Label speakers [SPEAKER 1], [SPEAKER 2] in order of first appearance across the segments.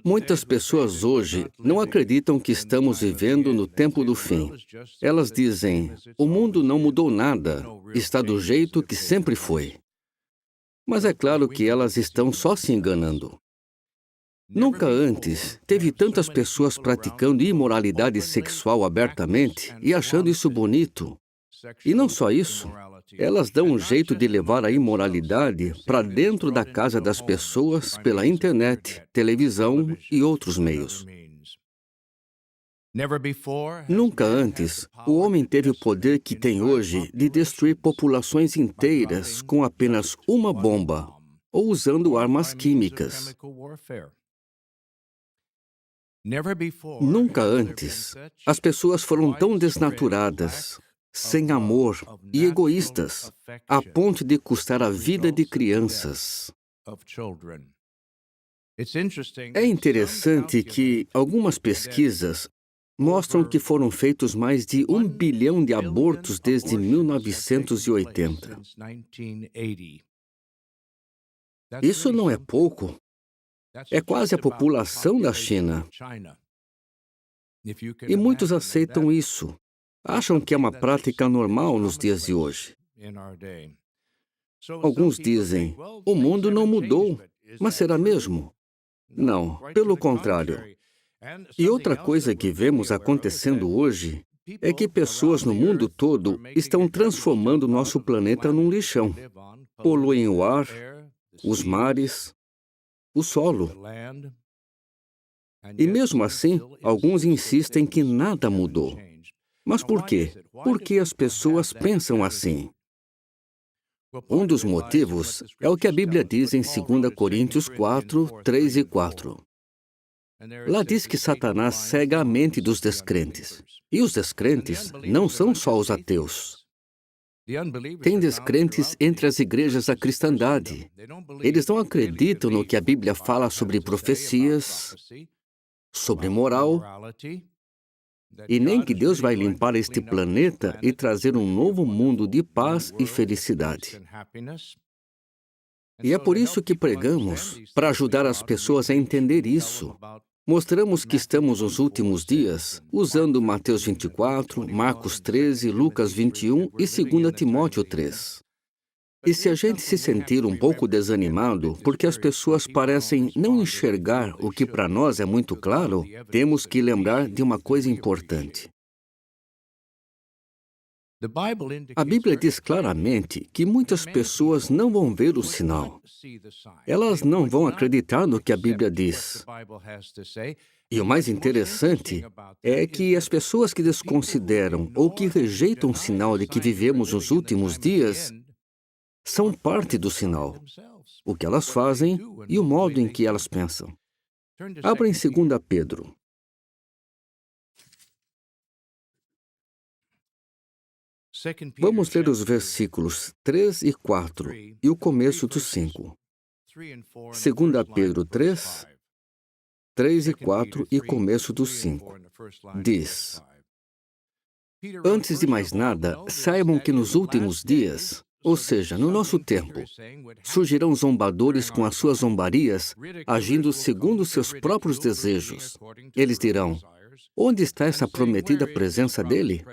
[SPEAKER 1] Muitas pessoas hoje não acreditam que estamos vivendo no tempo do fim. Elas dizem: o mundo não mudou nada, está do jeito que sempre foi. Mas é claro que elas estão só se enganando. Nunca antes teve tantas pessoas praticando imoralidade sexual abertamente e achando isso bonito. E não só isso, elas dão um jeito de levar a imoralidade para dentro da casa das pessoas pela internet, televisão e outros meios. Nunca antes, o homem teve o poder que tem hoje de destruir populações inteiras com apenas uma bomba ou usando armas químicas. Nunca antes, as pessoas foram tão desnaturadas, sem amor e egoístas, a ponto de custar a vida de crianças. É interessante que algumas pesquisas mostram que foram feitos mais de 1 bilhão de abortos desde 1980. Isso não é pouco. É quase a população da China. E muitos aceitam isso. Acham que é uma prática normal nos dias de hoje. Alguns dizem: o mundo não mudou, mas será mesmo? Não, pelo contrário. E outra coisa que vemos acontecendo hoje é que pessoas no mundo todo estão transformando nosso planeta num lixão. Poluem o ar, os mares, o solo. E mesmo assim, alguns insistem que nada mudou. Mas por quê? Por que as pessoas pensam assim? Um dos motivos é o que a Bíblia diz em 2 Coríntios 4, 3 e 4. Lá diz que Satanás cega a mente dos descrentes. E os descrentes não são só os ateus. Tem descrentes entre as igrejas da cristandade. Eles não acreditam no que a Bíblia fala sobre profecias, sobre moral, e nem que Deus vai limpar este planeta e trazer um novo mundo de paz e felicidade. E é por isso que pregamos, para ajudar as pessoas a entender isso. Mostramos que estamos nos últimos dias, usando Mateus 24, Marcos 13, Lucas 21 e 2 Timóteo 3. E se a gente se sentir um pouco desanimado, porque as pessoas parecem não enxergar o que para nós é muito claro, temos que lembrar de uma coisa importante. A Bíblia diz claramente que muitas pessoas não vão ver o sinal. Elas não vão acreditar no que a Bíblia diz. E o mais interessante é que as pessoas que desconsideram ou que rejeitam o sinal de que vivemos nos últimos dias são parte do sinal, o que elas fazem e o modo em que elas pensam. Abra em 2 Pedro. Vamos ler os versículos 3 e 4 e o começo do 5. 2 Pedro 3, 3 e 4 e começo do 5. Diz: antes de mais nada, saibam que nos últimos dias, ou seja, no nosso tempo, surgirão zombadores com as suas zombarias, agindo segundo seus próprios desejos. Eles dirão: onde está essa prometida presença dele?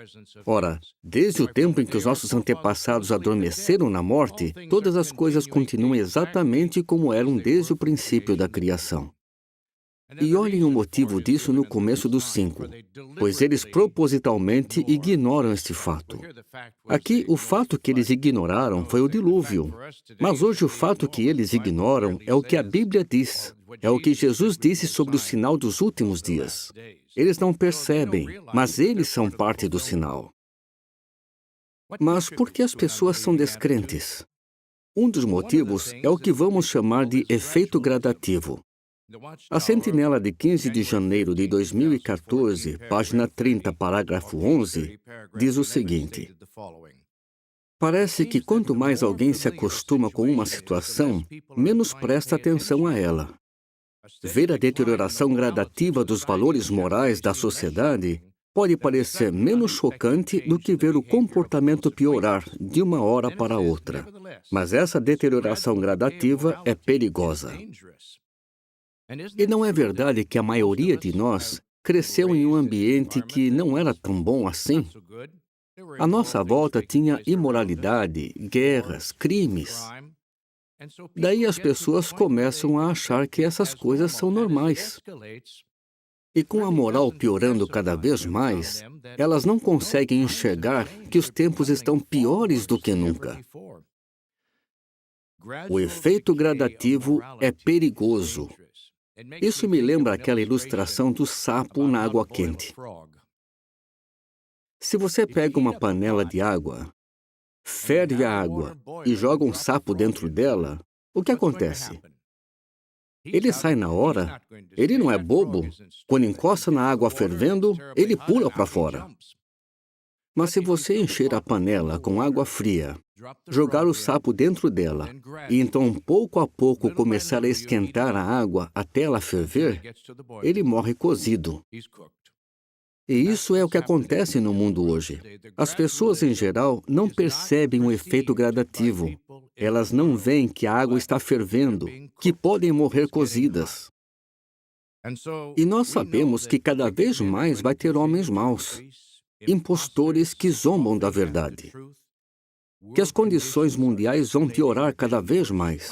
[SPEAKER 1] Ora, desde o tempo em que os nossos antepassados adormeceram na morte, todas as coisas continuam exatamente como eram desde o princípio da criação. E olhem o motivo disso no começo do 5, pois eles propositalmente ignoram este fato. Aqui, o fato que eles ignoraram foi o dilúvio. Mas hoje o fato que eles ignoram é o que a Bíblia diz. É o que Jesus disse sobre o sinal dos últimos dias. Eles não percebem, mas eles são parte do sinal. Mas por que as pessoas são descrentes? Um dos motivos é o que vamos chamar de efeito gradativo. A sentinela de 15 de janeiro de 2014, página 30, parágrafo 11, diz o seguinte: parece que quanto mais alguém se acostuma com uma situação, menos presta atenção a ela. Ver a deterioração gradativa dos valores morais da sociedade pode parecer menos chocante do que ver o comportamento piorar de uma hora para outra. Mas essa deterioração gradativa é perigosa. E não é verdade que a maioria de nós cresceu em um ambiente que não era tão bom assim? À nossa volta tinha imoralidade, guerras, crimes. Daí as pessoas começam a achar que essas coisas são normais. E com a moral piorando cada vez mais, elas não conseguem enxergar que os tempos estão piores do que nunca. O efeito gradativo é perigoso. Isso me lembra aquela ilustração do sapo na água quente. Se você pega uma panela de água, ferve a água e joga um sapo dentro dela, o que acontece? Ele sai na hora, ele não é bobo. Quando encosta na água fervendo, ele pula para fora. Mas se você encher a panela com água fria, jogar o sapo dentro dela, e então pouco a pouco começar a esquentar a água até ela ferver, ele morre cozido. E isso é o que acontece no mundo hoje. As pessoas, em geral, não percebem o efeito gradativo. Elas não veem que a água está fervendo, que podem morrer cozidas. E nós sabemos que cada vez mais vai ter homens maus, impostores que zombam da verdade, que as condições mundiais vão piorar cada vez mais.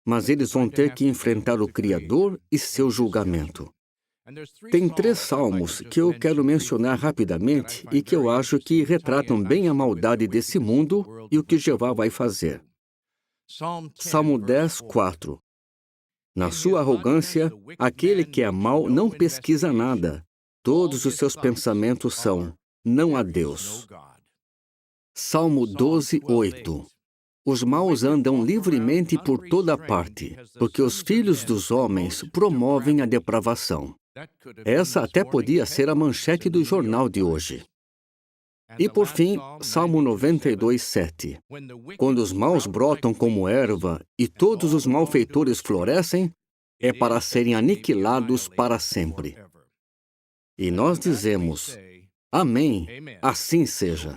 [SPEAKER 1] Mas eles vão ter que enfrentar o Criador e seu julgamento. Tem 3 salmos que eu quero mencionar rapidamente e que eu acho que retratam bem a maldade desse mundo e o que Jeová vai fazer. Salmo 10, 4. Na sua arrogância, aquele que é mau não pesquisa nada. Todos os seus pensamentos são: não há Deus. Salmo 12, 8. Os maus andam livremente por toda parte, porque os filhos dos homens promovem a depravação. Essa até podia ser a manchete do jornal de hoje. E por fim, Salmo 92, 7. Quando os maus brotam como erva e todos os malfeitores florescem, é para serem aniquilados para sempre. E nós dizemos: Amém, assim seja.